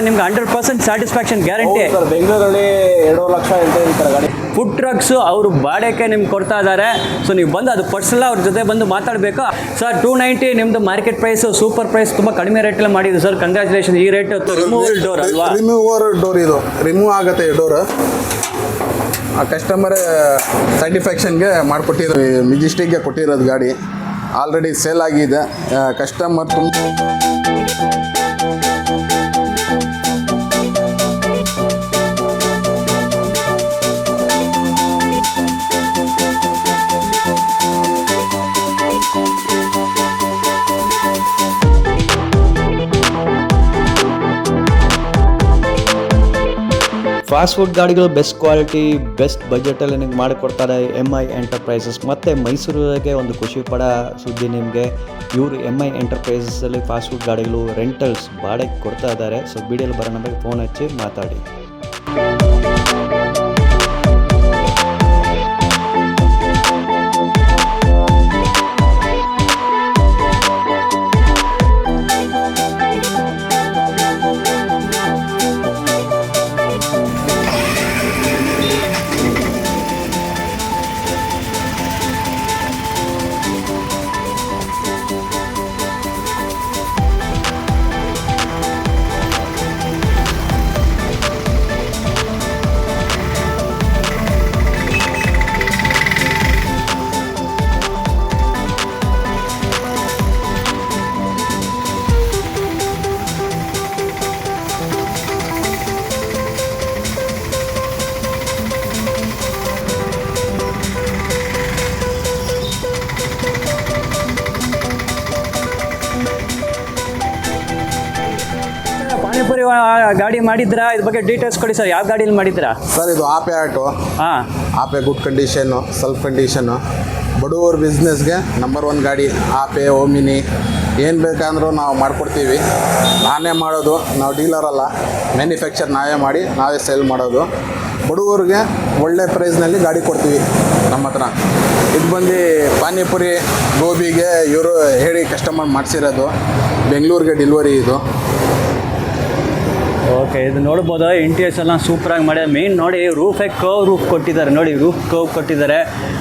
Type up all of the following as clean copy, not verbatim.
ನಿಮ್ಗೆ 100% satisfaction guarantee. Sir ಬೆಂಗಳೂರಲ್ಲಿ 2 ಲಕ್ಷ ಅಂತ ಹೇಳ್ತಾರೆ ಗಾಡಿ. ಫುಡ್ ಟ್ರಕ್ಸ್ ಅವರು ಬಾಡಿಗೆ ನಿಮ್ಗೆ ಕೊಡ್ತಾ ಇದ್ದಾರೆ. ಸೊ ನೀವು ಬಂದು ಅದು ಪರ್ಸನಲ್ ಅವ್ರ ಜೊತೆ ಬಂದು ಮಾತಾಡಬೇಕು. ಸರ್ 290 ನಿಮ್ಮದು ಮಾರ್ಕೆಟ್ ಪ್ರೈಸ್ ಸೂಪರ್ ಪ್ರೈಸ್, ತುಂಬ ಕಡಿಮೆ ರೇಟಲ್ಲಿ ಮಾಡಿದ್ದು ಸರ್. ಕಂಗ್ರ್ಯಾಚುಲೇಷನ್. ಈ ರೇಟ್ ರಿಮೂವಲ್ ಡೋರ್ ಅಲ್ವಾ? ರಿಮೂವರ್ ಡೋರ್, ಇದು ರಿಮೂವ್ ಆಗುತ್ತೆ ಡೋರ್. ಆ ಕಸ್ಟಮರ್ ಸ್ಯಾಟಿಸ್ಫ್ಯಾಕ್ಷನ್ಗೆ ಮಾಡಿಕೊಟ್ಟಿರೋ ಮೆಜೆಸ್ಟಿಕ್ಗೆ ಕೊಟ್ಟಿರೋದು ಗಾಡಿ ಆಲ್ರೆಡಿ ಸೇಲ್ ಆಗಿದೆ. ಕಸ್ಟಮರ್ ಫಾಸ್ಟ್ ಫುಡ್ ಗಾಡಿಗಳು ಬೆಸ್ಟ್ ಕ್ವಾಲಿಟಿ ಬೆಸ್ಟ್ ಬಜೆಟಲ್ಲಿ ನಿಮ್ಗೆ ಮಾಡಿಕೊಡ್ತಾರೆ MI ಎಂಟರ್ಪ್ರೈಸಸ್. ಮತ್ತು ಮೈಸೂರಿಗೆ ಒಂದು ಖುಷಿ ಪಡೋ ಸುದ್ದಿ ನಿಮಗೆ, ಇವರು MI ಎಂಟರ್ಪ್ರೈಸಸ್ಸಲ್ಲಿ ಫಾಸ್ಟ್ ಫುಡ್ ಗಾಡಿಗಳು ರೆಂಟಲ್ಸ್ ಬಾಡಿಗೆ ಕೊಡ್ತಾ ಇದ್ದಾರೆ. ಸೊ ವಿಡಿಯೋಲಿ ಬರೋ ನಂಬರ್ಗೆ ಫೋನ್ ಹಚ್ಚಿ ಮಾತಾಡಿ. ಪಾನಿಪುರಿ ಗಾಡಿ ಮಾಡಿದ್ರಾ? ಇದ್ರ ಬಗ್ಗೆ ಡೀಟೇಲ್ಸ್ ಕೊಡಿ ಸರ್. ಯಾವ ಗಾಡೀಲಿ ಮಾಡಿದ್ರಾ ಸರ್? ಇದು ಆಪೆ ಆಟೋ. ಹಾಂ, Ape good condition, self condition, ಬಡವರ ಬಿಸ್ನೆಸ್ಗೆ ನಂಬರ್ 1 ಗಾಡಿ. ಆಪೆ ಓಮಿನಿ ಏನು ಬೇಕಂದ್ರೂ ನಾವು ಮಾಡಿಕೊಡ್ತೀವಿ. ನಾನೇ ಮಾಡೋದು, ನಾವು ಡೀಲರ್ ಅಲ್ಲ, ಮ್ಯಾನುಫ್ಯಾಕ್ಚರ್ ನಾವೇ ಮಾಡಿ ನಾವೇ ಸೇಲ್ ಮಾಡೋದು. ಬಡವರಿಗೆ ಒಳ್ಳೆ ಪ್ರೈಸ್ನಲ್ಲಿ ಗಾಡಿ ಕೊಡ್ತೀವಿ ನಮ್ಮ ಹತ್ರ. ಇದು ಬಂದು ಪಾನಿಪುರಿ ಗೋಬಿಗೆ ಇವರು ಹೇಳಿ ಕಸ್ಟಮರ್ ಮಾಡಿಸಿರೋದು, ಬೆಂಗಳೂರಿಗೆ ಡೆಲಿವರಿ ಇದು. ಓಕೆ, ಇದು ನೋಡ್ಬೋದು. ಇಂಟೀರಿಯರ್ಸ್ ಎಲ್ಲ ಸೂಪರಾಗಿ ಮಾಡ್ಯಾರ. ಮೇನ್ ನೋಡಿ ರೂಫೇ ರೂಫ್ ಕೊಟ್ಟಿದ್ದಾರೆ. ನೋಡಿ ರೂಫ್ ಕೊಟ್ಟಿದ್ದಾರೆ.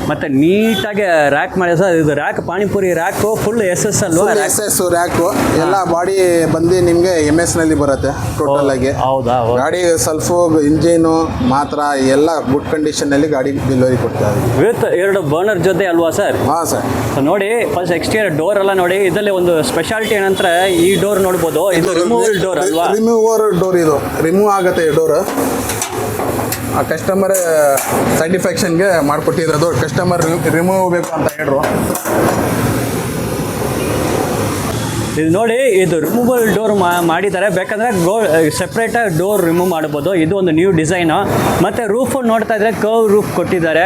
ಮತ್ತು ನೀಟಾಗಿ ರ್ಯಾಕ್ ಮಾಡಿದ್ದಾರೆ ಸರ್. ಇದು rack panipuri rack full SS ಅಲ್ವಾ? SS ರ್ಯಾಕು ಎಲ್ಲ ಬಾಡಿ ಬಂದು ನಿಮಗೆ MS ಬರುತ್ತೆ ಟೋಟಲ್ ಆಗಿ. ಹೌದಾ? ಗಾಡಿ ಸ್ವಲ್ಪ ಇಂಜಿನು ಮಾತ್ರ ಎಲ್ಲ ಗುಡ್ ಕಂಡೀಷನ್ನಲ್ಲಿ ಗಾಡಿ ಡೆಲಿವರಿ ಕೊಡ್ತಾ ಇದ್ದೀವಿ ವಿತ್ 2 ಬರ್ನರ್ ಜೊತೆ ಅಲ್ವಾ ಸರ್? ಹಾಂ ಸರ್. ಸೊ ನೋಡಿ ಫಸ್ಟ್ ಎಕ್ಸ್ಟೀರಿಯರ್ ಡೋರ್ ಎಲ್ಲ ನೋಡಿ. ಇದರಲ್ಲಿ ಒಂದು ಸ್ಪೆಷಾಲಿಟಿ ಏನಂದ್ರೆ ಈ ಡೋರ್ ನೋಡ್ಬೋದು, ಇದು ರಿಮೂವಲ್ ಡೋರ್ ಅಲ್ವಾ? ರಿಮೂವರ್ ಡೋರ್, ಇದು ರಿಮೂವ್ ಆಗುತ್ತೆ ಡೋರ್. ಆ ಕಸ್ಟಮರ್ ಸ್ಯಾಟಿಸ್ಫ್ಯಾಕ್ಷನ್ಗೆ ಮಾಡಿಕೊಟ್ಟಿರೋದು. ಕಸ್ಟಮರ್ ರಿಮೂವ್ ಬೇಕು ಅಂತ ಹೇಳ್ರು. ಇದು ನೋಡಿ, ಇದು ರಿಮೂವಲ್ ಡೋರ್ ಮಾಡಿದ್ದಾರೆ. ಬೇಕಂದರೆ ಸೆಪ್ರೇಟಾಗಿ ಡೋರ್ ರಿಮೂವ್ ಮಾಡ್ಬೋದು. ಇದು ಒಂದು ನ್ಯೂ ಡಿಸೈನು. ಮತ್ತು ರೂಫು ನೋಡ್ತಾ ಇದ್ರೆ ಕರ್ವ್ ರೂಫ್ ಕೊಟ್ಟಿದ್ದಾರೆ.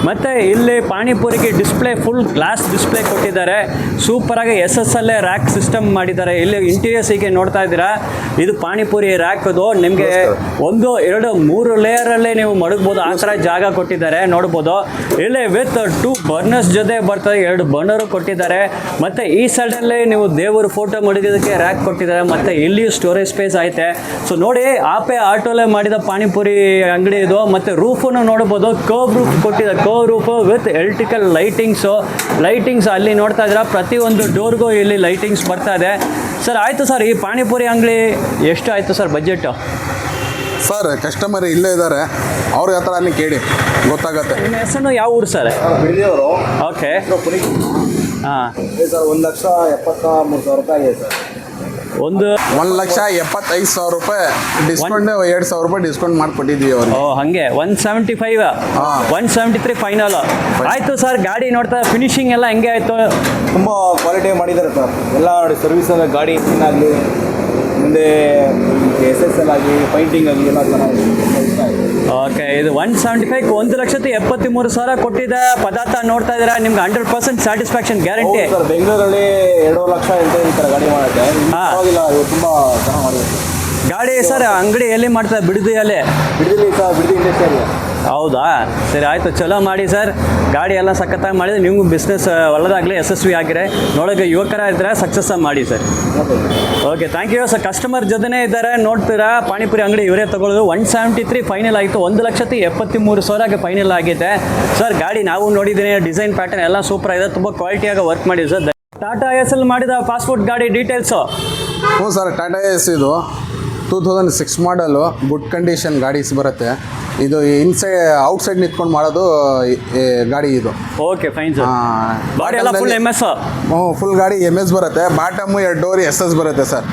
ಮತ್ತು ಇಲ್ಲಿ ಪಾನಿಪುರಿಗೆ ಡಿಸ್ಪ್ಲೇ ಫುಲ್ ಗ್ಲಾಸ್ ಡಿಸ್ಪ್ಲೇ ಕೊಟ್ಟಿದ್ದಾರೆ. ಸೂಪರಾಗಿ SS ಅಲ್ಲೇ ರ್ಯಾಕ್ ಸಿಸ್ಟಮ್ ಮಾಡಿದ್ದಾರೆ. ಇಲ್ಲಿ ಇಂಟೀರಿಯರ್ಸ್ ಹೀಗೆ ನೋಡ್ತಾ ಇದ್ದೀರಾ. ಇದು ಪಾನಿಪುರಿ ರ್ಯಾಕದು ನಿಮಗೆ 1, 2, 3 ಲೇಯರಲ್ಲೇ ನೀವು ಮಡಗ್ಬೋದು. ಆ ಥರ ಜಾಗ ಕೊಟ್ಟಿದ್ದಾರೆ ನೋಡ್ಬೋದು. ಇಲ್ಲಿ ವಿತ್ 2 ಬರ್ನರ್ಸ್ ಜೊತೆ ಬರ್ತದೆ. 2 ಬರ್ನರು ಕೊಟ್ಟಿದ್ದಾರೆ. ಮತ್ತು ಈ ಸೈಡಲ್ಲೇ ನೀವು ದೇವರು ಫೋಟೋ ಮಡಗೋದಕ್ಕೆ ರ್ಯಾಕ್ ಕೊಟ್ಟಿದ್ದಾರೆ. ಮತ್ತು ಇಲ್ಲಿಯೂ ಸ್ಟೋರೇಜ್ ಸ್ಪೇಸ್ ಐತೆ. ಸೊ ನೋಡಿ, ಆಪೆ ಆಟೋಲೆ ಮಾಡಿದ ಪಾನಿಪುರಿ ಅಂಗಡಿ ಇದು. ಮತ್ತು ರೂಫನ್ನು ನೋಡ್ಬೋದು, ಕರ್ವ್ ರೂಫ್ ಕೊಟ್ಟಿದ್ದಾರೆ. Curve roof with electrical lightings ಅಲ್ಲಿ ನೋಡ್ತಾ ಇದ್ದೀರಾ. ಪ್ರತಿಯೊಂದು ಡೋರ್ಗೂ ಇಲ್ಲಿ ಲೈಟಿಂಗ್ಸ್ ಬರ್ತಾ ಇದೆ ಸರ್. ಆಯಿತು ಸರ್, ಈ ಪಾನಿಪುರಿ ಅಂಗಡಿ ಎಷ್ಟು ಆಯಿತು ಸರ್ ಬಜೆಟು? ಸರ್ ಕಸ್ಟಮರ್ ಇಲ್ಲೇ ಇದ್ದಾರೆ, ಅವ್ರ ಹತ್ರನೇ ಕೇಳಿ ಗೊತ್ತಾಗತ್ತೆ. ನಿಮ್ಮ ಹೆಸರು ಯಾವ ಊರು ಸರ್? ಬಿಳಿಯವರು. ಓಕೆ. ಹಾಂ ಸರ್ 1,73,000 ರೂಪಾಯಿ ಆಗಿದೆ ಸರ್. 1,75,000 ರೂಪಾಯಿ ಡಿಸ್ಕೌಂಟ್, 2,000 ರೂಪಾಯಿ ಡಿಸ್ಕೌಂಟ್ ಮಾಡಿಕೊಟ್ಟಿದ್ದೀವಿ ಅವ್ರಿಗೆ. ಓ ಹಾಗೆ 175, 173 ಫೈನಲ್. ಆಯಿತು ಸರ್. ಗಾಡಿ ನೋಡ್ತಾ ಫಿನಿಶಿಂಗ್ ಎಲ್ಲ ಹೆಂಗೆ ಆಯಿತು? ತುಂಬ ಕ್ವಾಲಿಟಿ ಮಾಡಿದ್ದಾರೆ ಸರ್. ಎಲ್ಲ ನೋಡಿ, ಸರ್ವಿಸ್ ಗಾಡಿ ಆಗಲಿ, ಮುಂದೆ SS ಆಗಿ ಪೈಂಟಿಂಗ್ ಆಗಲಿ ಎಲ್ಲ ಚೆನ್ನಾಗಿದೆ. ಓಕೆ, ಇದು 175 1,73,000 ಕೊಟ್ಟಿದ್ದ ಪದಾರ್ಥ ನೋಡ್ತಾ ಇದ್ದೀರಾ. ನಿಮ್ಗೆ 100% ಸ್ಯಾಟಿಸ್ಫ್ಯಾಕ್ಷನ್ ಗ್ಯಾರಂಟಿ. ಸರ್ ಬೆಂಗಳೂರಲ್ಲಿ 2 ಲಕ್ಷ ಅಂತ ಹೇಳ್ತಾರೆ ಗಾಡಿ ಮಾಡೋಕ್ಕೆ. ಪರವಾಗಿಲ್ಲ, ಇದು ತುಂಬ ಚೆನ್ನಾಗಿ ಮಾಡಿದ್ದಾರೆ ಗಾಡಿ. ಸರ್ ಅಂಗಡಿ ಎಲ್ಲಿ ಮಾಡ್ತಾರೆ? ಬಿಡದಿಯಲ್ಲಿ ಇಂಡಸ್ಟ್ರಿಯಲ್ಲಿ. ಹೌದಾ, ಸರಿ ಆಯಿತು, ಚಲೋ ಮಾಡಿ ಸರ್. ಗಾಡಿ ಎಲ್ಲ ಸಖತ್ತಾಗಿ ಮಾಡಿದ್ರೆ ನಿಮಗೂ ಬಿಸ್ನೆಸ್ ಒಳ್ಳೆದಾಗಲಿ, ಯಶಸ್ವಿ ಆಗಿರೆ. ನೋಡೋಕೆ ಯುವಕರ ಇದ್ದರೆ ಸಕ್ಸಸ್ ಮಾಡಿ sir. Okay, thank you sir. Customer ಜೊತೆನೇ ಇದ್ದಾರೆ, ನೋಡ್ತೀರಾ ಪಾನಿಪುರಿ ಅಂಗಡಿ ಇವರೇ ತಗೊಳ್ಳೋದು. 173 ಫೈನಲ್ ಆಯಿತು, 1,73,000ಗೆ ಫೈನಲ್ ಆಗಿದೆ ಸರ್. ಗಾಡಿ ನಾವು ನೋಡಿದ್ದೀನಿ, ಡಿಸೈನ್ ಪ್ಯಾಟರ್ನ್ ಎಲ್ಲ ಸೂಪರ್ ಇದೆ, ತುಂಬ ಕ್ವಾಲಿಟಿಯಾಗಿ ವರ್ಕ್ ಮಾಡಿದೆ ಸರ್. ಟಾಟಾ ಎಸ್ ಅಲ್ಲಿ ಮಾಡಿದ ಫಾಸ್ಟ್ ಫುಡ್ ಗಾಡಿ ಡೀಟೇಲ್ಸು. ಹ್ಞೂ ಸರ್, ಟಾಟಾ ಎಸ್ ಇದು 2006 ಮಾಡಲು, ಗುಡ್ ಕಂಡೀಷನ್ ಗಾಡೀಸ್ ಬರುತ್ತೆ. ಇದು ಔಟ್ಸೈಡ್ ನಿಂತ್ಕೊಂಡು ಮಾಡೋದು ಗಾಡಿ ಇದು. Okay, fine sir. ಗಾಡಿ ಎಲ್ಲ ಫುಲ್ MS? ಹ್ಞೂ, ಫುಲ್ ಗಾಡಿ MS ಬರುತ್ತೆ. ಬಾಟಮು 2 ಡೋರ್ SS ಬರುತ್ತೆ sir.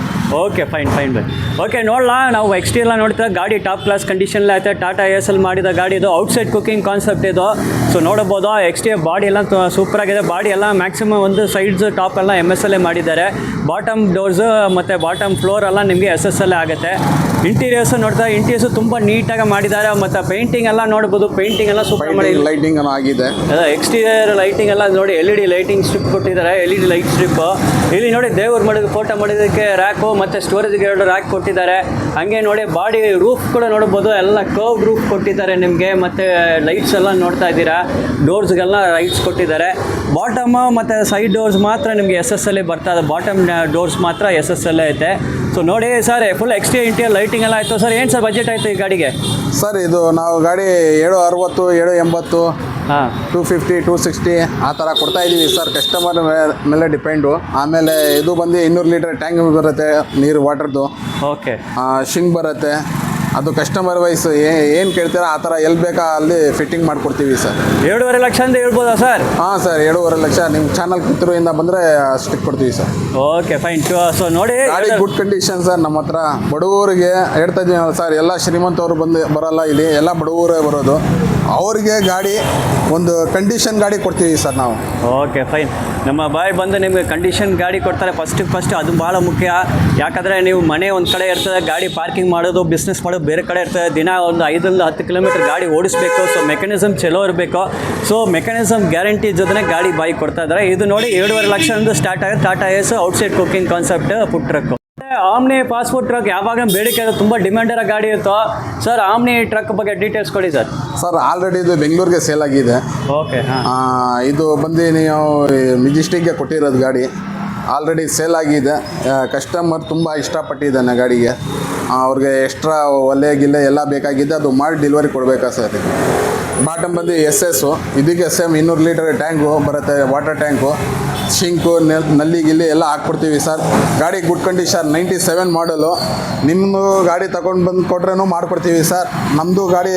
Okay, fine bye. Okay, ನೋಡಲಾ, ನಾವು XT ಎಲ್ಲ ನೋಡ್ತೀವಿ, ಗಾಡಿ ಟಾಪ್ ಕ್ಲಾಸ್ ಕಂಡೀಷನ್ ಐತೆ. ಟಾಟಾ ಎಸ್ ಅಲ್ಲಿ ಮಾಡಿದ ಗಾಡಿ ಇದು, ಔಟ್ಸೈಡ್ ಕುಕಿಂಗ್ ಕಾನ್ಸೆಪ್ಟ್ ಇದು. ಸೊ ನೋಡಬಹುದು, XT ಬಾಡಿ ಎಲ್ಲ ಸೂಪರ್ ಆಗಿದೆ. ಬಾಡಿ ಎಲ್ಲ ಮ್ಯಾಕ್ಸಿಮಮ್ ಒಂದು ಸೈಡ್ಸ್ ಟಾಪ್ ಎಲ್ಲ MS ಅಲ್ಲೇ ಮಾಡಿದ್ದಾರೆ. ಬಾಟಮ್ ಡೋರ್ಸ್ ಮತ್ತು ಬಾಟಮ್ ಫ್ಲೋರ್ ಎಲ್ಲ ನಿಮಗೆ SS ಅಲ್ಲೇ ಆಗುತ್ತೆ. ಇಂಟೀರಿಯರ್ಸ್ ನೋಡ್ತಾ, ಇಂಟೀರಿಯರ್ಸ್ ತುಂಬ ನೀಟಾಗಿ ಮಾಡಿದ್ದಾರೆ. ಮತ್ತು ಪೇಂಟಿಂಗ್ ಎಲ್ಲ ನೋಡ್ಬೋದು, ಪೇಂಟಿಂಗ್ ಎಲ್ಲ ಸೂಪರ್ ಮಾಡಿ. ಲೈಟಿಂಗ್ ಆಗಿದೆ. ಎಕ್ಸ್ಟೀರಿಯರ್ ಲೈಟಿಂಗ್ ಎಲ್ಲ ನೋಡಿ, LED ಲೈಟಿಂಗ್ ಸ್ಟ್ರಿಪ್ ಕೊಟ್ಟಿದ್ದಾರೆ, LED ಲೈಟ್ ಸ್ಟ್ರಿಪ್. ಇಲ್ಲಿ ನೋಡಿ, ದೇವ್ರ ಮಾಡೋದು, ಫೋಟೋ ಮಾಡೋದಕ್ಕೆ ರ್ಯಾಕು ಮತ್ತು ಸ್ಟೋರೇಜ್ಗೆ 2 ರ್ಯಾಕ್ ಕೊಟ್ಟಿದ್ದಾರೆ. ಹಾಗೆ ನೋಡಿ, ಬಾಡಿ ರೂಫ್ ಕೂಡ ನೋಡ್ಬೋದು, ಎಲ್ಲ ಕರ್ವ್ ರೂಫ್ ಕೊಟ್ಟಿದ್ದಾರೆ ನಿಮಗೆ. ಮತ್ತು ಲೈಟ್ಸ್ ಎಲ್ಲ ನೋಡ್ತಾ ಇದ್ದೀರಾ, ಡೋರ್ಸ್ಗೆಲ್ಲ ಲೈಟ್ಸ್ ಕೊಟ್ಟಿದ್ದಾರೆ. ಬಾಟಮ್ ಮತ್ತು ಸೈಡ್ ಡೋರ್ಸ್ ಮಾತ್ರ ನಿಮಗೆ SS ಅಲ್ಲೇ ಬರ್ತಾ ಇದೆ. ಬಾಟಮ್ ಡೋರ್ಸ್ ಮಾತ್ರ SS ಅಲ್ಲೇ ಐತೆ. ಸೊ ನೋಡಿ ಸರ್, ಫುಲ್ ಇಂಟೀರಿಯರ್ ಲೈಟಿಂಗ್ ಎಲ್ಲ ಆಯಿತು ಸರ್. ಏನು ಸರ್ ಬಜೆಟ್ ಆಯಿತು ಈ ಗಾಡಿಗೆ? ಸರ್, ಇದು ನಾವು ಗಾಡಿ 760, 780, ಹಾಂ, 250, 260 ಆ ಥರ ಕೊಡ್ತಾ ಇದ್ದೀವಿ ಸರ್. ಕಸ್ಟಮರ್ ಮೇಲೆ ಡಿಪೆಂಡು. ಆಮೇಲೆ ಇದು ಬಂದು 200 ಲೀಟರ್ ಟ್ಯಾಂಕ್ ಬರುತ್ತೆ, ನೀರು ವಾಟರ್ದು. ಓಕೆ, ಶಿಂಗ್ ಬರುತ್ತೆ. ಅದು ಕಸ್ಟಮರ್ ವೈಸ್ ಏನು ಕೇಳ್ತೀರಾ ಆ ಥರ ಎಲ್ಲಿ ಬೇಕಾ ಅಲ್ಲಿ ಫಿಟ್ಟಿಂಗ್ ಮಾಡಿಕೊಡ್ತೀವಿ ಸರ್. 7.5 ಲಕ್ಷ ಅಂತ ಹೇಳ್ಬೋದಾ ಸರ್? ಹಾಂ ಸರ್, 7.5 ಲಕ್ಷ. ನಿಮ್ಮ ಚಾನಲ್ ಕಿತ್ತೂರಿಂದ ಬಂದರೆ ಅಷ್ಟಕ್ಕೆ ಕೊಡ್ತೀವಿ ಸರ್. Okay, fine. ಸೊ ನೋಡಿ, ಗಾಡಿ ಗುಡ್ ಕಂಡೀಷನ್ ಸರ್. ನಮ್ಮ ಹತ್ರ ಬಡವರಿಗೆ ಹೇಳ್ತಾ ಇದ್ದೀನಿ ಸರ್, ಎಲ್ಲ ಶ್ರೀಮಂತವ್ರು ಬರಲ್ಲ ಇಲ್ಲಿ, ಎಲ್ಲ ಬಡವರೇ ಬರೋದು. ಅವ್ರಿಗೆ ಗಾಡಿ ಒಂದು ಕಂಡೀಷನ್ ಗಾಡಿ ಕೊಡ್ತೀವಿ ಸರ್ ನಾವು. Okay, fine. ನಮ್ಮ ಬಾಯ್ ಬಂದು ನಿಮಗೆ ಕಂಡೀಷನ್ ಗಾಡಿ ಕೊಡ್ತಾರೆ ಫಸ್ಟ್. ಅದು ಭಾಳ ಮುಖ್ಯ. ಯಾಕಂದರೆ ನೀವು ಮನೆ ಒಂದು ಕಡೆ ಇರ್ತದೆ, ಗಾಡಿ ಪಾರ್ಕಿಂಗ್ ಮಾಡೋದು, ಬಿಸ್ನೆಸ್ ಮಾಡೋದು ಬೇರೆ ಕಡೆ ಇರ್ತದೆ. ದಿನ ಒಂದು 5ರಿಂದ 10 ಕಿಲೋಮೀಟರ್ ಗಾಡಿ ಓಡಿಸ್ಬೇಕು. ಸೊ ಮೆಕ್ಯಾನಿಸಮ್ ಚಲೋ ಇರಬೇಕು. ಸೊ ಮೆಕ್ಯಾನಿಸಮ್ ಗ್ಯಾರಂಟಿ ಜೊತೆ ಗಾಡಿ ಬಾಯಿ ಕೊಡ್ತಾ ಇದ್ದಾರೆ. ಇದು ನೋಡಿ, 7.5 ಲಕ್ಷ ಸ್ಟಾರ್ಟ್ ಆಗುತ್ತೆ. Tata Ace outside cooking concept food truck. Omni fast food truck ಯಾವಾಗ ಬೇಡಿಕೆ ಇದೆ, ತುಂಬ ಡಿಮ್ಯಾಂಡ್ ಇರೋ ಗಾಡಿ ಇತ್ತು ಸರ್. ಆಮ್ನಿ ಟ್ರಕ್ ಬಗ್ಗೆ ಡೀಟೇಲ್ಸ್ ಕೊಡಿ ಸರ್. ಸರ್, ಆಲ್ರೆಡಿ ಇದು ಬೆಂಗಳೂರಿಗೆ ಸೇಲ್ ಆಗಿದೆ. ಓಕೆ, ಇದು ಬಂದು ನೀವು ಮೆಜೆಸ್ಟಿಕ್ಗೆ ಕೊಟ್ಟಿರೋದು ಗಾಡಿ ಆಲ್ರೆಡಿ ಸೇಲ್ ಆಗಿದೆ. ಕಸ್ಟಮರ್ ತುಂಬ ಇಷ್ಟಪಟ್ಟಿದ್ದಾನೆ ಗಾಡಿಗೆ. ಅವ್ರಿಗೆ ಎಕ್ಸ್ಟ್ರಾ ಒಲೆ ಗಿಲ್ಲೆ ಎಲ್ಲ ಬೇಕಾಗಿದೆ, ಅದು ಮಾಡಿ ಡೆಲಿವರಿ ಕೊಡಬೇಕಾ ಸರ್. ಬಾಟಮ್ ಬಂದು SS, ಇದಕ್ಕೆ ಸೇಮ್ 200 ಲೀಟರ್ ಟ್ಯಾಂಕು ಬರುತ್ತೆ, ವಾಟರ್ ಟ್ಯಾಂಕು, ಶಿಂಕು, ನಲ್ಲಿ ಗಿಲ್ಲಿ ಎಲ್ಲ ಹಾಕ್ಕೊಡ್ತೀವಿ ಸರ್. ಗಾಡಿ ಗುಡ್ ಕಂಡೀಷನ್, 97 ಮಾಡಲು. ನಿಮ್ಮದು ಗಾಡಿ ತೊಗೊಂಡು ಬಂದು ಕೊಟ್ರೇನು ಮಾಡಿಕೊಡ್ತೀವಿ ಸರ್. ನಮ್ಮದು ಗಾಡಿ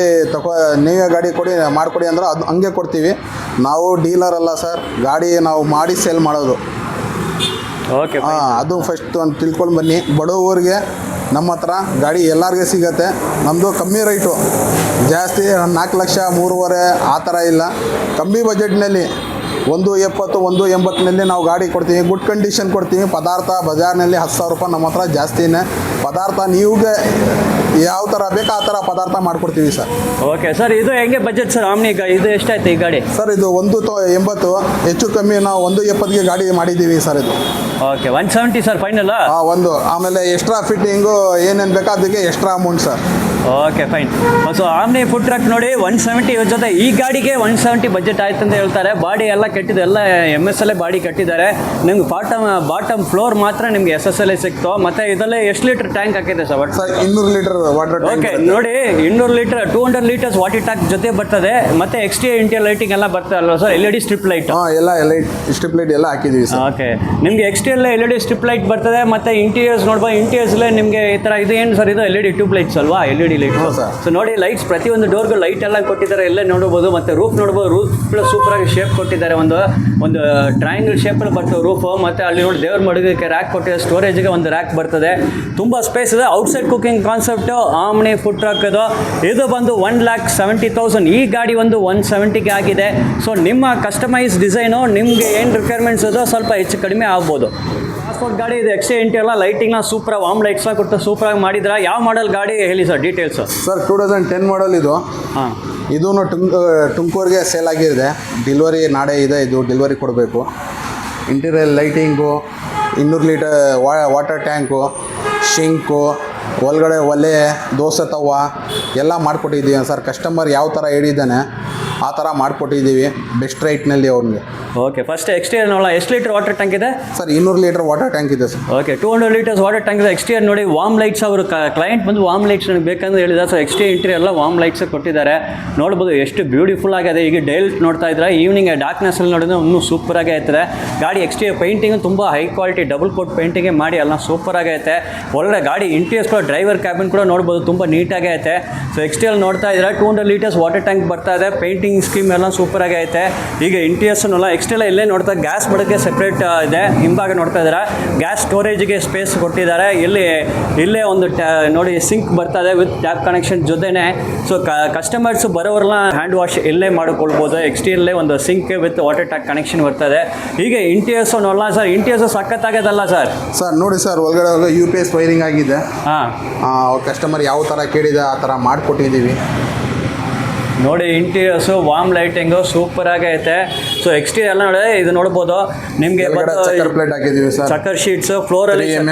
ನೀವೇ ಗಾಡಿ ಕೊಡಿ ಮಾಡಿಕೊಡಿ ಅಂದ್ರೆ ಅದು ಹಂಗೆ ಕೊಡ್ತೀವಿ. ನಾವು ಡೀಲರ್ ಅಲ್ಲ ಸರ್, ಗಾಡಿ ನಾವು ಮಾಡಿ ಸೇಲ್ ಮಾಡೋದು. ಓಕೆ, ಅದು ಫಸ್ಟ್ ಒಂದು ತಿಳ್ಕೊಂಡು ಬನ್ನಿ. ಬಡವರಿಗೆ ನಮ್ಮ ಹತ್ರ ಗಾಡಿ ಎಲ್ಲರಿಗೆ ಸಿಗತ್ತೆ. ನಮ್ಮದು ಕಮ್ಮಿ ರೈಟು, ಜಾಸ್ತಿ 4 ಲಕ್ಷ 3.5 ಆ ಥರ ಇಲ್ಲ. ಕಮ್ಮಿ ಬಜೆಟ್ನಲ್ಲಿ 170, 180ನಲ್ಲಿ ನಾವು ಗಾಡಿ ಕೊಡ್ತೀವಿ. ಗುಡ್ ಕಂಡೀಷನ್ ಕೊಡ್ತೀವಿ. ಪದಾರ್ಥ ಬಜಾರ್ನಲ್ಲಿ 10,000 ರೂಪಾಯಿ ನಮ್ಮ ಹತ್ರ ಜಾಸ್ತಿನೇ. ಪದಾರ್ಥ ನೀವುಗೆ ಯಾವ ಥರ ಬೇಕು ಆ ಥರ ಪದಾರ್ಥ ಮಾಡಿಕೊಡ್ತೀವಿ ಸರ್. ಓಕೆ ಸರ್, ಇದು ಹೆಂಗೆ ಬಜೆಟ್ ಸರ್ ಆಮ್ನಿ ಇದು ಎಷ್ಟಾಯ್ತು ಈ ಗಾಡಿ? ಸರ್, ಇದು 180, ಹೆಚ್ಚು ಕಮ್ಮಿ ನಾವು 170ಗೆ ಗಾಡಿ ಮಾಡಿದ್ದೀವಿ ಸರ್. ಇದು ಓಕೆ, 170 ಸರ್ ಫೈನಲ್. ಒಂದು ಆಮೇಲೆ ಎಕ್ಸ್ಟ್ರಾ ಫಿಟ್ಟಿಂಗು ಏನೇನು ಬೇಕೋ ಅದಕ್ಕೆ extra amount sir. Okay, fine. So Omni food truck ನೋಡಿ 170 ಜೊತೆ ಈ ಗಾಡಿಗೆ 170 ಬಜೆಟ್ ಆಯ್ತು ಅಂತ ಹೇಳ್ತಾರೆ. ಬಾಡಿ ಎಲ್ಲ ಕೆಟ್ಟಿದೆ, ಎಲ್ಲ MS ಅಲ್ಲೇ ಬಾಡಿ ಕಟ್ಟಿದ್ದಾರೆ. ನಿಮ್ಗೆ ಬಾಟಮ್ ಫ್ಲೋರ್ ಮಾತ್ರ ನಿಮ್ಗೆ SS ಅಲ್ಲೇ ಸಿಕ್ತು. ಮತ್ತು ಇದರಲ್ಲಿ ಎಷ್ಟು ಲೀಟರ್ ಟ್ಯಾಂಕ್ ಹಾಕಿದೆ sir? Sir, 200 litre water tank. Okay, ನೋಡಿ 200 ಲೀಟರ್ 200 ಲೀಟರ್ಸ್ ವಾಟರ್ ಟ್ಯಾಂಕ್ ಜೊತೆ ಬರ್ತದೆ. ಮತ್ತು ಇಂಟೀರಿಯರ್ ಲೈಟಿಂಗ್ ಎಲ್ಲ ಬರ್ತದೆ ಅಲ್ವಾ ಸರ್? LED strip light. ಎಲ್ಲ ಸ್ಟ್ರಿಪ್ ಲೈಟ್ ಎಲ್ಲ ಹಾಕಿದ್ದೀವಿ ಸರ್. ಓಕೆ, ನಿಮಗೆ exterior LED ಸ್ಟ್ರಿಪ್ ಲೈಟ್ ಬರ್ತದೆ. ಮತ್ತು ಇಂಟೀರಿಯರ್ಸ್ ನೋಡ್ಬೋದು, ಇಂಟೀರಿಯರ್ಸಲ್ಲೇ ನಿಮಗೆ ಈ ಥರ ಇದು ಏನು ಸರ್, ಇದು LED ಟ್ಯೂಬ್ ಲೈಟ್ಸ್ ಅಲ್ವಾ? LED light. ಸೊ ನೋಡಿ, ಲೈಟ್ಸ್ ಪ್ರತಿಯೊಂದು ಡೋರ್ಗೂ ಲೈಟ್ ಎಲ್ಲ ಕೊಟ್ಟಿದ್ದಾರೆ, ಎಲ್ಲ ನೋಡ್ಬೋದು. ಮತ್ತು ರೂಫ್ ನೋಡ್ಬೋದು, ರೂಫ್ ಸೂಪರಾಗಿ ಶೇಪ್ ಕೊಟ್ಟಿದ್ದಾರೆ. ಒಂದು ಟ್ರಯಾಂಗಲ್ ಶೇಪಲ್ಲಿ ಬರ್ತದೆ ರೂಫ್. ಮತ್ತು ಅಲ್ಲಿ ನೋಡಿ, ದೇವ್ರ ಮಡಗಕ್ಕೆ ರ್ಯಾಕ್ ಕೊಟ್ಟಿದ್ದಾರೆ, ಸ್ಟೋರೇಜ್ಗೆ ಒಂದು ರ್ಯಾಕ್ ಬರ್ತದೆ. ತುಂಬ ಸ್ಪೇಸ್ ಇದೆ. Outside cooking concept Omni food truck ಇದು ಬಂದು 1,70,000. ಈ ಗಾಡಿ ಒಂದು 170ಗೆ ಆಗಿದೆ. ಸೊ ನಿಮ್ಮ ಕಸ್ಟಮೈಸ್ ಡಿಸೈನು ನಿಮಗೆ ಏನು ರಿಕ್ವೈರ್ಮೆಂಟ್ಸ್ ಇದೋ ಸ್ವಲ್ಪ ಹೆಚ್ಚು ಕಡಿಮೆ ಆಗ್ಬೋದು. ಪಾಸ್ಪೋರ್ಟ್ ಗಾಡಿ ಇದು XT ಎಲ್ಲ ಲೈಟಿಂಗ್ನ ಸೂಪರ್ ವಾಮ್ ಲೈಟ್ಸ್ ಕೊಟ್ಟು ಸೂಪರಾಗಿ ಮಾಡಿದ್ರೆ. ಯಾವ ಮಾಡೆಲ್ ಗಾಡಿ ಹೇಳಿ ಸರ್ ಡೀಟೇಲ್ಸು? ಸರ್, 2010 ಮಾಡಲ್ ಇದು. ಹಾಂ, ಇದೂ ತುಮಕೂರಿಗೆ ಸೇಲ್ ಆಗಿದೆ. ಡೆಲಿವರಿ ನಾಳೆ ಇದೆ, ಇದು ಡೆಲಿವರಿ ಕೊಡಬೇಕು. Interior lighting, 200 litre water tank, sink, ಒಳಗಡೆ ಒಲೆ ದೋಸೆ ತವ ಎಲ್ಲ ಮಾಡಿಕೊಟ್ಟಿದ್ದೀವಿ ಸರ್. ಕಸ್ಟಮರ್ ಯಾವ ಥರ ಹೇಳಿದ್ದಾನೆ ಆ ಥರ ಮಾಡಿಕೊಟ್ಟಿದ್ದೀವಿ ಬೆಸ್ಟ್ ರೇಟ್ನಲ್ಲಿ ಅವ್ನಿಗೆ. ಓಕೆ, ಫಸ್ಟ್ ಎಕ್ಸ್ಟೀರಿಯರ್ ನೋಡೋಣ. ಎಷ್ಟು ಲೀಟರ್ ವಾಟರ್ ಟ್ಯಾಂಕ್ ಇದೆ ಸರ್? 200 ಲೀಟರ್ ವಾಟರ್ ಟ್ಯಾಂಕ್ ಇದೆ sir. Okay, 200 litres water tank ಇದೆ. ಎಕ್ಸ್ಟೀರಿಯರ್ ನೋಡಿ, ವಾರ್ಮ್ ಲೈಟ್ಸ್. ಅವರು ಕ್ಲೈಂಟ್ ಬಂದು ವಾರ್ಮ್ ಲೈಟ್ಸ್ ನನಗೆ ಬೇಕಂದ್ರೆ ಹೇಳಿದ್ದಾರೆ. ಸೊ ಎಕ್ಸ್ಟೀರಿಯರ್ ಇಂಟೀರಿಯರ್ ಎಲ್ಲ ವಾರ್ಮ್ ಲೈಟ್ಸ್ ಕೊಟ್ಟಿದ್ದಾರೆ. ನೋಡ್ಬೋದು ಎಷ್ಟು ಬ್ಯೂಟಿಫುಲ್ ಆಗಿದೆ. ಈಗ ಡೈಲಿ ನೋಡ್ತಾ ಇದ್ರೆ ಈವ್ನಿಂಗ್ ಡಾರ್ಕ್ನೆಸ್ಸಲ್ಲಿ ನೋಡಿದ್ರೆ ಇನ್ನೂ ಸೂಪರಾಗಿ ಆಯ್ತದೆ. ಗಾಡಿ ಎಕ್ಸ್ಟೀರಿಯರ್ ಪೇಂಟಿಂಗ್ ತುಂಬ ಹೈ ಕ್ವಾಲಿಟಿ ಡಬಲ್ ಕೋಟ್ ಪೇಂಟಿಂಗೇ ಮಾಡಿ ಎಲ್ಲ ಸೂಪರಾಗಿ ಐತೆ. ಒಳ್ಳೆ ಗಾಡಿ ಇಂಟೀರಿಯರ್ಸ್ ಕೂಡ ಡ್ರೈವರ್ ಕ್ಯಾಬಿನ್ ಕೂಡ ನೋಡ್ಬೋದು ತುಂಬ ನೀಟಾಗಿ ಐತೆ. ಸೊ ಎಕ್ಸ್ಟೀರಿಯರ್ ನೋಡ್ತಾ ಇದ್ರೆ 200 ಲೀಟರ್ಸ್ ವಾಟರ್ ಟ್ಯಾಂಕ್ ಬರ್ತಾ ಇದೆ. ಪೇಂಟಿಂಗ್ ಸ್ಕೀಮ್ ಎಲ್ಲ ಸೂಪರಾಗಿ ಐತೆ. ಈಗ ಇಂಟೀರಿಯರ್ಸ್ನೆಲ್ಲ ಎಕ್ಸ್ಟೀರಿಯರ್ ಇಲ್ಲೇ ನೋಡ್ತಾ ಗ್ಯಾಸ್ ಬಡಕ್ಕೆ ಸೆಪ್ರೇಟ್ ಇದೆ. ಹಿಂಭಾಗ ನೋಡ್ತಾ ಇದ್ದಾರೆ ಗ್ಯಾಸ್ ಸ್ಟೋರೇಜ್ಗೆ ಸ್ಪೇಸ್ ಕೊಟ್ಟಿದ್ದಾರೆ. ಇಲ್ಲೇ ಒಂದು ನೋಡಿ ಸಿಂಕ್ ಬರ್ತಾ ಇದೆ ವಿತ್ ಟ್ಯಾಪ್ ಕನೆಕ್ಷನ್ ಜೊತೆನೆ. ಸೊ ಕಸ್ಟಮರ್ಸ್ ಬರೋರೆಲ್ಲ ಹ್ಯಾಂಡ್ ವಾಶ್ ಇಲ್ಲೇ ಮಾಡಿಕೊಳ್ಬೋದು. ಎಕ್ಸ್ಟೀರಿಯರ್ಲೇ ಒಂದು sink with water tap connection ಬರ್ತದೆ. ಹೀಗೆ ಇಂಟೀರಿಯರ್ಸ್ ನೋಡಲ್ಲ ಸರ್, ಇಂಟೀರಿಯರ್ಸ್ ಸಖತ್ತಾಗದಲ್ಲ ಸರ್. ಸರ್ ನೋಡಿ ಸರ್, ಒಳಗಡೆ UPS ವೈರಿಂಗ್ ಆಗಿದೆ. ಹಾಂ, ಕಸ್ಟಮರ್ ಯಾವ ಥರ ಕೇಳಿದೆ ಆ ಥರ ಮಾಡಿಕೊಟ್ಟಿದ್ದೀವಿ. ನೋಡಿ ಇಂಟೀರಿಯರ್ಸು ವಾರ್ಮ್ ಲೈಟಿಂಗು ಸೂಪರಾಗಿ ಐತೆ. ಸೊ ಎಕ್ಸ್ಟೀರಿಯರ್ ಎಲ್ಲ ನೋಡಿ ಇದು ನೋಡ್ಬೋದು ನಿಮಗೆ. ಚಕ್ಕರ್ ಪ್ಲೇಟ್ ಹಾಕಿದ್ದೀವಿ ಸರ್. ಚಕ್ಕರ್ ಶೀಟ್ಸ್ ಫ್ಲೋರಲ್ಲಿ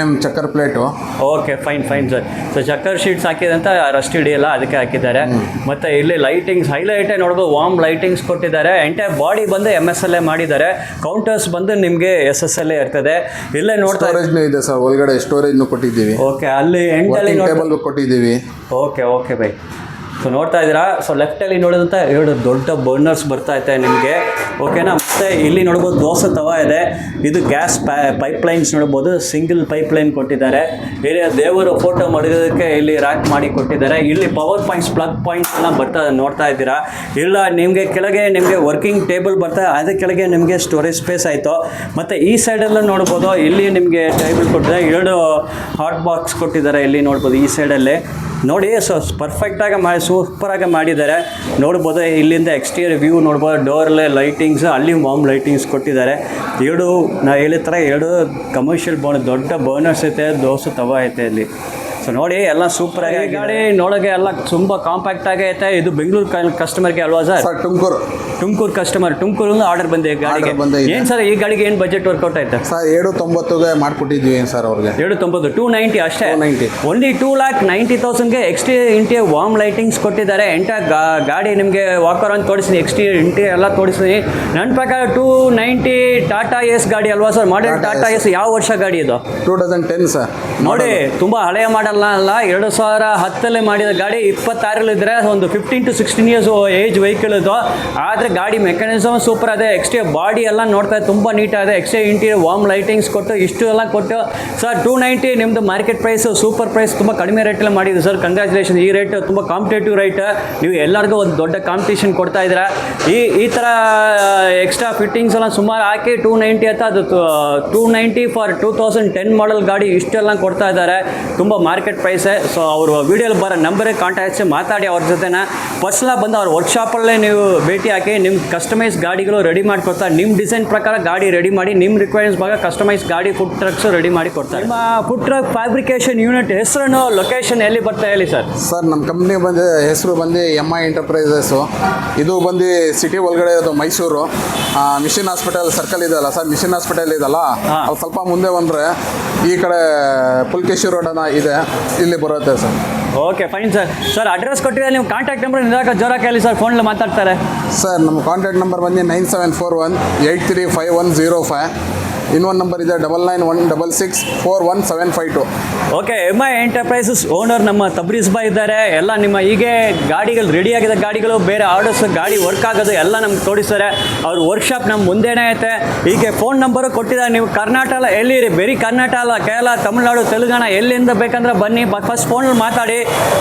chequer plate. Okay, fine sir. So chequer sheets ಹಾಕಿದಂತ ರಸ್ಟ್ ಹಿಡಿಯಲ್ಲ, ಅದಕ್ಕೆ ಹಾಕಿದ್ದಾರೆ. ಮತ್ತೆ ಇಲ್ಲಿ ಲೈಟಿಂಗ್ಸ್ ಹೈಲೈಟೇ ನೋಡ್ಬೋದು, ವಾರ್ಮ್ ಲೈಟಿಂಗ್ಸ್ ಕೊಟ್ಟಿದ್ದಾರೆ. ಎಂಟೈರ್ ಬಾಡಿ ಬಂದು MSLA ಮಾಡಿದ್ದಾರೆ. ಕೌಂಟರ್ಸ್ ಬಂದು ನಿಮಗೆ SSLA ಇರ್ತದೆ. ಇಲ್ಲೇ ನೋಡ್ತಾ ಇದೆ ಸರ್, ಒಳಗಡೆ ಸ್ಟೋರೇಜ್ನು ಕೊಟ್ಟಿದ್ದೀವಿ. ಓಕೆ, ಅಲ್ಲಿ ಎಂಟಲ್ಲಿ ಟೇಬಲ್ ಕೊಟ್ಟಿದ್ದೀವಿ. Okay by. ಸೊ ನೋಡ್ತಾ ಇದ್ದೀರಾ. ಸೊ ಲೆಫ್ಟಲ್ಲಿ ನೋಡಿದಂಥ 2 ದೊಡ್ಡ ಬರ್ನರ್ಸ್ ಬರ್ತಾ ಐತೆ ನಿಮಗೆ. ಓಕೆನಾ. ಮತ್ತು ಇಲ್ಲಿ ನೋಡ್ಬೋದು ದೋಸೆ ತವ ಇದೆ. ಇದು ಗ್ಯಾಸ್ ಪೈಪ್ಲೈನ್ಸ್ ನೋಡ್ಬೋದು, ಸಿಂಗಲ್ ಪೈಪ್ಲೈನ್ ಕೊಟ್ಟಿದ್ದಾರೆ. ಇಲ್ಲಿ ದೇವರು ಫೋಟೋ ಮಾಡಿರೋದಕ್ಕೆ ಇಲ್ಲಿ ರ್ಯಾಕ್ ಮಾಡಿ ಕೊಟ್ಟಿದ್ದಾರೆ. ಇಲ್ಲಿ ಪವರ್ ಪಾಯಿಂಟ್ಸ್ ಪ್ಲಗ್ ಪಾಯಿಂಟ್ಸ್ ಎಲ್ಲ ಬರ್ತಾ ನೋಡ್ತಾ ಇದ್ದೀರಾ. ಇಲ್ಲ ನಿಮಗೆ ಕೆಳಗೆ ನಿಮಗೆ ವರ್ಕಿಂಗ್ ಟೇಬಲ್ ಬರ್ತಾ, ಅದ್ರ ಕೆಳಗೆ ನಿಮಗೆ ಸ್ಟೋರೇಜ್ ಸ್ಪೇಸ್ ಆಯಿತು. ಮತ್ತು ಈ ಸೈಡಲ್ಲೂ ನೋಡ್ಬೋದು, ಇಲ್ಲಿ ನಿಮಗೆ ಟೇಬಲ್ ಕೊಟ್ಟಿದ್ದಾರೆ. 2 ಹಾಟ್ ಬಾಕ್ಸ್ ಕೊಟ್ಟಿದ್ದಾರೆ ಇಲ್ಲಿ ನೋಡ್ಬೋದು ಈ ಸೈಡಲ್ಲಿ ನೋಡಿ. ಸೊ ಪರ್ಫೆಕ್ಟಾಗಿ ಸೂಪರಾಗಿ ಮಾಡಿದ್ದಾರೆ. ನೋಡ್ಬೋದು ಇಲ್ಲಿಂದ ಎಕ್ಸ್ಟೀರಿಯರ್ ವ್ಯೂ ನೋಡ್ಬೋದು. ಡೋರಲ್ಲೇ ಲೈಟಿಂಗ್ಸ್, ಅಲ್ಲಿ ವಾರ್ಮ್ ಲೈಟಿಂಗ್ಸ್ ಕೊಟ್ಟಿದ್ದಾರೆ. 2 ನಾ ಹೇಳಿದ ಥರ 2 ಕಮರ್ಷಿಯಲ್ ದೊಡ್ಡ ಬರ್ನರ್ಸ್ ಐತೆ, ದೋಸೆ ತವ ಐತೆ ಇಲ್ಲಿ. ಸೊ ನೋಡಿ ಎಲ್ಲ ಸೂಪರಾಗಿ ಗಾಡಿ ನೋಡೋಕೆ ಎಲ್ಲ ತುಂಬ ಕಾಂಪ್ಯಾಕ್ಟ್ ಆಗಿ ಐತೆ. ಇದು ಬೆಂಗಳೂರು ಕಸ್ಟಮರ್ಗೆ ಅಲ್ವಾ sir? Tumakuru customer, Tumakuru order ಬಂದಿದೆ ಗಾಡಿಗೆ. ಏನು ಸರ್ ಈ ಗಾಡಿಗೆ ಏನು ಬಜೆಟ್ ವರ್ಕೌಟ್ ಆಯ್ತಾ ಸರ್? 790ಗೆ ಮಾಡಿಕೊಟ್ಟಿದ್ವಿ ಸರ್ ಅವ್ರಿಗೆ. 790, 290 ಅಷ್ಟೇ. 290 ಓನ್ಲಿ 2,90,000ಗೆ ಎಕ್ಸ್ಟೀರಿಯರ್ ಇಂಟೀರಿಯರ್ ವಾರ್ಮ್ ಲೈಟಿಂಗ್ಸ್ ಕೊಟ್ಟಿದ್ದಾರೆ. ಗಾಡಿ ನಿಮಗೆ ವಾಕರ್ ಅಂತ ತೋರಿಸ್ತೀನಿ, ಎಕ್ಸ್ಟೀರಿಯರ್ ಇಂಟೀರಿಯರ್ ಎಲ್ಲ ತೋರಿಸ್ತೀನಿ. ನನ್ನ ಪ್ರಕಾರ 290 ಟಾಟಾ ಎಸ್ ಗಾಡಿ ಅಲ್ವಾ ಸರ್? ಮಾಡೆಲ್ ಟಾಟಾ ಎಸ್ ಯಾವ ವರ್ಷ ಗಾಡಿ ಇದು? 2010 ಸರ್. ನೋಡಿ ತುಂಬ ಹಳೆಯ ಮಾಡಲ್ ಅಲ್ಲ, 2010 ಮಾಡಿದ ಗಾಡಿ. 26 ಇದ್ರೆ ಒಂದು 15 to 16 ಇಯರ್ಸ್ ಏಜ್ ವೆಹಿಕಲ್ ಇದು. ಆದರೆ ಗಾಡಿ ಮೆಕ್ಯಾನಿಸಮ್ ಸೂಪರ್ ಅದೇ. ಎಕ್ಸ್ಟೀರಿಯರ್ ಬಾಡಿ ಎಲ್ಲ ನೋಡ್ತಾ ತುಂಬ ನೀಟಾಗಿದೆ. ಎಕ್ಸ್ಟೀರಿಯರ್ ಇಂಟೀರಿಯರ್ ವಾರ್ಮ್ ಲೈಟಿಂಗ್ಸ್ ಕೊಟ್ಟು ಇಷ್ಟು ಎಲ್ಲ ಕೊಟ್ಟು ಸರ್ 290 ನಿಮ್ಮದು ಮಾರ್ಕೆಟ್ ಪ್ರೈಸ್ ಸೂಪರ್ ಪ್ರೈಸ್, ತುಂಬ ಕಡಿಮೆ ರೇಟಲ್ಲಿ ಮಾಡಿದ್ದು ಸರ್. ಕಂಗ್ರ್ಯಾಚುಲೇಷನ್. ಈ ರೇಟ್ ತುಂಬ ಕಾಂಪಿಟೇಟಿವ್ ರೇಟ್. ನೀವು ಎಲ್ಲರಿಗೂ ಒಂದು ದೊಡ್ಡ ಕಾಂಪಿಟೇಷನ್ ಕೊಡ್ತಾ ಇದ್ದೀರಾ. ಈ ಥರ ಎಕ್ಸ್ಟ್ರಾ ಫಿಟ್ಟಿಂಗ್ಸ್ ಎಲ್ಲ ಸುಮಾರು ಹಾಕಿ 290 ಅಂತ, ಅದು 290 ಫಾರ್ 2010 ಮಾಡಲ್ ಗಾಡಿ ಇಷ್ಟೆಲ್ಲ ಕೊಡ್ತಾ ಇದ್ದಾರೆ. ತುಂಬ ಮಾರ್ಕೆಟ್ ಪ್ರೈಸೇ. ಸೊ ಅವರು ವೀಡಿಯೋಲಿ ಬರೋ ನಂಬರಿಗೆ ಕಾಂಟ್ಯಾಕ್ಟ್ ಮಾತಾಡಿ ಅವ್ರ ಜೊತೆನ ಪರ್ಸನಲ್ ಬಂದು ಅವ್ರ ವರ್ಕ್ಶಾಪಲ್ಲೇ ನೀವು ಭೇಟಿ ಹಾಕಿ ನಿಮ್ಮ ಕಸ್ಟಮೈಸ್ ಗಾಡಿಗಳು ರೆಡಿ ಮಾಡಿಕೊಡ್ತಾರೆ. ನಿಮ್ಮ ಡಿಸೈನ್ ಪ್ರಕಾರ ಗಾಡಿ ರೆಡಿ ಮಾಡಿ ನಿಮ್ಮ ರಿಕ್ವೈರ್ಮೆಂಟ್ಸ್ ಭಾಗ ಕಸ್ಟಮೈಸ್ ಗಾಡಿ ಫುಡ್ ಟ್ರಕ್ಸ್ ರೆಡಿ ಮಾಡಿ ಕೊಡ್ತಾರೆ. ನಿಮ್ಮ ಫುಡ್ ಟ್ರಕ್ ಫ್ಯಾಬ್ರಿಕೇಶನ್ ಯೂನಿಟ್ ಹೆಸರು ಲೊಕೇಶನ್ ಎಲ್ಲಿ ಬರ್ತಾ ಹೇಳಿ ಸರ್? ಸರ್ ನಮ್ಮ ಕಂಪ್ನಿ ಹೆಸರು ಬಂದು MI ಎಂಟರ್ಪ್ರೈಸಸ್ಸು. ಇದು ಬಂದು ಸಿಟಿ ಒಳಗಡೆ ಅದು ಮೈಸೂರು ಮಿಷನ್ ಹಾಸ್ಪಿಟಲ್ ಸರ್ಕಲ್ ಇದೆಯಲ್ಲ ಸರ್, ಮಿಷನ್ ಹಾಸ್ಪಿಟಲ್ ಇದೆಯಲ್ಲ ಅಲ್ಲಿ ಸ್ವಲ್ಪ ಮುಂದೆ ಬಂದರೆ ಈ ಕಡೆ ಪುಲ್ಕೇಶ್ವರ ರೋಡ್ ಇದೆ, ಇಲ್ಲಿ ಬರುತ್ತೆ sir. Okay fine sir. Sir address ಕೊಟ್ಟಿದ್ರೆ ನೀವು ಕಾಂಟ್ಯಾಕ್ಟ್ ನಂಬರ್ ನಿಧಾಕ ಜೋರಾಗಿ ಹೇಳಿ ಸರ್, ಫೋನಲ್ಲಿ ಮಾತಾಡ್ತಾರೆ. ಸರ್ ನಮ್ಮ ಕಾಂಟ್ಯಾಕ್ಟ್ ನಂಬರ್ ಬಂದು 9741835105. ಇನ್ನೊಂದು ನಂಬರ್ ಇದೆ 9916415752. ಓಕೆ, MI ಎಂಟರ್ಪ್ರೈಸಸ್ ಓನರ್ ನಮ್ಮ ತಬ್ರೀಸ್ ಬಾಯ್ ಇದ್ದಾರೆ. ಎಲ್ಲ ನಿಮ್ಮ ಹೀಗೆ ಗಾಡಿಗಳು ರೆಡಿಯಾಗಿದ್ದ ಗಾಡಿಗಳು, ಬೇರೆ ಆರ್ಡರ್ಸ್ ಗಾಡಿ ವರ್ಕ್ ಆಗೋದು ಎಲ್ಲ ನಮ್ಗೆ ತೋರಿಸ್ತಾರೆ. ಅವ್ರ ವರ್ಕ್ಶಾಪ್ ನಮ್ಮ ಮುಂದೆನೇ ಐತೆ. ಹೀಗೆ ಫೋನ್ ನಂಬರು ಕೊಟ್ಟಿದ್ದಾರೆ. ನೀವು ಕರ್ನಾಟಕ ಎಲ್ಲಿರಿ, ಬರೀ ಕರ್ನಾಟಕ ಅಲ್ಲ, ಕೇರಳ, ತಮಿಳ್ನಾಡು, ತೆಲಂಗಾಣ ಎಲ್ಲಿಂದ ಬೇಕಂದ್ರೆ ಬನ್ನಿ. ಫಸ್ಟ್ ಫೋನಲ್ಲಿ ಮಾತಾಡಿ.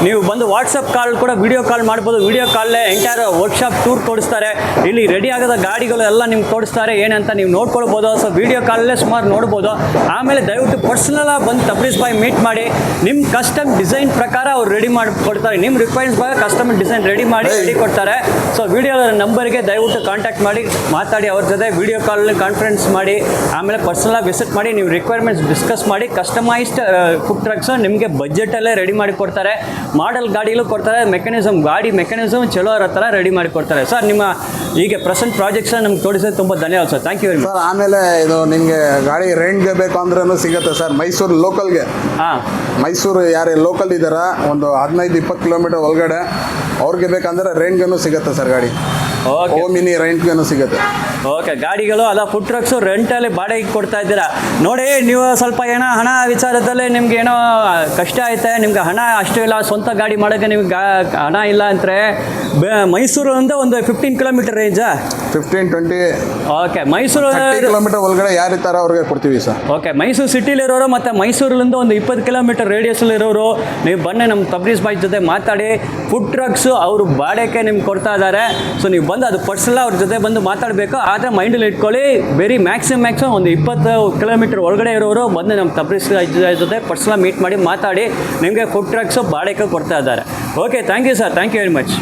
ನೀವು ಬಂದು ವಾಟ್ಸಪ್ ಕಾಲ್ ಕೂಡ ವಿಡಿಯೋ ಕಾಲ್ ಮಾಡ್ಬೋದು. ವಿಡಿಯೋ ಕಾಲೇ ಎಂಟೈರ್ ವರ್ಕ್ಶಾಪ್ ಟೂರ್ ತೋರಿಸ್ತಾರೆ. ಇಲ್ಲಿ ರೆಡಿ ಆಗೋದ ಗಾಡಿಗಳು ಎಲ್ಲ ನಿಮ್ಗೆ ತೋರಿಸ್ತಾರೆ ಏನಂತ ನೀವು ನೋಡ್ಕೊಳ್ಬೋದು. ಸೊ ವಿಡಿಯೋ ಕಾಲಲ್ಲೇ ಸುಮಾರು ನೋಡ್ಬೋದು. ಆಮೇಲೆ ದಯವಿಟ್ಟು ಪರ್ಸನಲ್ ಬಂದು ತಬ್ರೀಸ್ ಬಾಯ್ ಮೀಟ್ ಮಾಡಿ ನಿಮ್ಮ ಕಸ್ಟಮ್ ಡಿಸೈನ್ ಪ್ರಕಾರ ಅವ್ರು ರೆಡಿ ಮಾಡಿ ಕೊಡ್ತಾರೆ. ನಿಮ್ಮ ರಿಕ್ವೈರ್ಮೆಂಟ್ಸ್ ಬಗ್ಗೆ ಕಸ್ಟಮ್ ಡಿಸೈನ್ ರೆಡಿ ಕೊಡ್ತಾರೆ. ಸೊ ವಿಡಿಯೋ ನಂಬರ್ಗೆ ದಯವಿಟ್ಟು ಕಾಂಟ್ಯಾಕ್ಟ್ ಮಾಡಿ ಮಾತಾಡಿ ಅವ್ರ ಜೊತೆ. ವಿಡಿಯೋ ಕಾಲಲ್ಲಿ ಕಾನ್ಫರೆನ್ಸ್ ಮಾಡಿ ಆಮೇಲೆ ಪರ್ಸನಲ್ ವಿಸಿಟ್ ಮಾಡಿ ನೀವು ರಿಕ್ವೈರ್ಮೆಂಟ್ಸ್ ಡಿಸ್ಕಸ್ ಮಾಡಿ ಕಸ್ಟಮೈಸ್ಡ್ ಫುಡ್ ಟ್ರಕ್ಸ್ ನಿಮಗೆ ಬಜೆಟಲ್ಲೇ ರೆಡಿ ಮಾಡಿ ಕೊಡ್ತಾರೆ. ಮಾಡೆಲ್ ಗಾಡಿಗಳು ಕೊಡ್ತಾರೆ. ಗಾಡಿ ಮೆಕ್ಯಾನಿಸಮ್ ಚಲೋ ಇರೋ ಥರ ರೆಡಿ ಮಾಡಿ ಕೊಡ್ತಾರೆ. ಸರ್ ನಿಮ್ಮ ಈಗ ಪ್ರೆಸೆಂಟ್ ಪ್ರಾಜೆಕ್ಟ್ಸ್ ನಮ್ಗೆ ತೋರಿಸೋದು ತುಂಬ ಧನ್ಯವಾದ sir. Thank you very much. Sir ಆಮೇಲೆ ಇದು ನಿಮ್ಮ ನಿಮಗೆ ಗಾಡಿ ರೆಂಟ್ಗೆ ಬೇಕು ಅಂದ್ರೂ ಸಿಗುತ್ತೆ ಸರ್. ಮೈಸೂರು ಲೋಕಲ್ಗೆ, ಹಾಂ ಮೈಸೂರು ಯಾರೇ ಲೋಕಲ್ ಇದ್ದಾರ ಒಂದು 15-20 ಕಿಲೋಮೀಟರ್ ಒಳಗಡೆ ಅವ್ರಿಗೆ ಬೇಕಂದ್ರೆ ರೆಂಟ್ಗೂ ಸಿಗುತ್ತೆ ಸರ್ ಗಾಡಿ. ಓಕೆ ಓಮಿನಿ ರೆಂಟ್ಗೂ ಸಿಗುತ್ತೆ. ಓಕೆ, ಗಾಡಿಗಳು ಅಲ್ಲ ಫುಡ್ ಟ್ರಕ್ಸು ರೆಂಟಲ್ಲಿ ಬಾಡಿಗೆ ಕೊಡ್ತಾ ಇದ್ದೀರಾ. ನೋಡಿ, ನೀವು ಸ್ವಲ್ಪ ಏನೋ ಹಣ ವಿಚಾರದಲ್ಲಿ ನಿಮ್ಗೆ ಏನೋ ಕಷ್ಟ ಐತೆ, ನಿಮ್ಗೆ ಹಣ ಅಷ್ಟು ಇಲ್ಲ, ಸ್ವಂತ ಗಾಡಿ ಮಾಡೋಕ್ಕೆ ನಿಮ್ಗೆ ಹಣ ಇಲ್ಲ ಅಂದರೆ ಮೈಸೂರಿಂದ ಒಂದು 15 ಕಿಲೋಮೀಟರ್ ರೇಂಜಾ? 15-20 ಓಕೆ, ಮೈಸೂರು ಕಿಲೋಮೀಟರ್ ಒಳಗಡೆ ಯಾರು ಇರ್ತಾರೋ ಅವ್ರಿಗೆ ಕೊಡ್ತೀವಿ ಸರ್. ಓಕೆ, ಮೈಸೂರು ಸಿಟಿಲಿರೋರು ಮತ್ತು ಮೈಸೂರಿಂದ ಒಂದು 20 ಕಿಲೋಮೀಟರ್ ರೇಡಿಯಸ್ಸಲ್ಲಿರೋರು ನೀವು ಬನ್ನಿ, ನಮ್ಮ ತಬ್ರೀಸ್ ಬಾಯ್ ಜೊತೆ ಮಾತಾಡಿ. ಫುಡ್ ಟ್ರಕ್ಸು ಅವರು ಬಾಡಿಗೆ ನಿಮ್ಗೆ ಕೊಡ್ತಾ ಇದ್ದಾರೆ. ಸೊ ನೀವು ಬಂದು ಅದು ಪರ್ಸನಲ್ ಅವ್ರ ಜೊತೆ ಬಂದು ಮಾತಾಡಬೇಕು. ಆದರೆ ಮೈಂಡಲ್ಲಿ ಇಟ್ಕೊಳ್ಳಿ, ವೆರಿ ಮ್ಯಾಕ್ಸಿಮಮ್ ಒಂದು 20 ಕಿಲೋಮೀಟರ್ ಒಳಗಡೆ ಇರೋರು ಬಂದು ನಮ್ಮ ತಬ್ರೀಸ್ ಜೊತೆ ಪರ್ಸನಲ್ ಮೀಟ್ ಮಾಡಿ ಮಾತಾಡಿ ನಿಮಗೆ ಫುಡ್ ಟ್ರಕ್ಸು ಬಾಡಿಗೆ ಕೊಡ್ತಾ ಇದ್ದಾರೆ. Okay, thank you sir, thank you very much.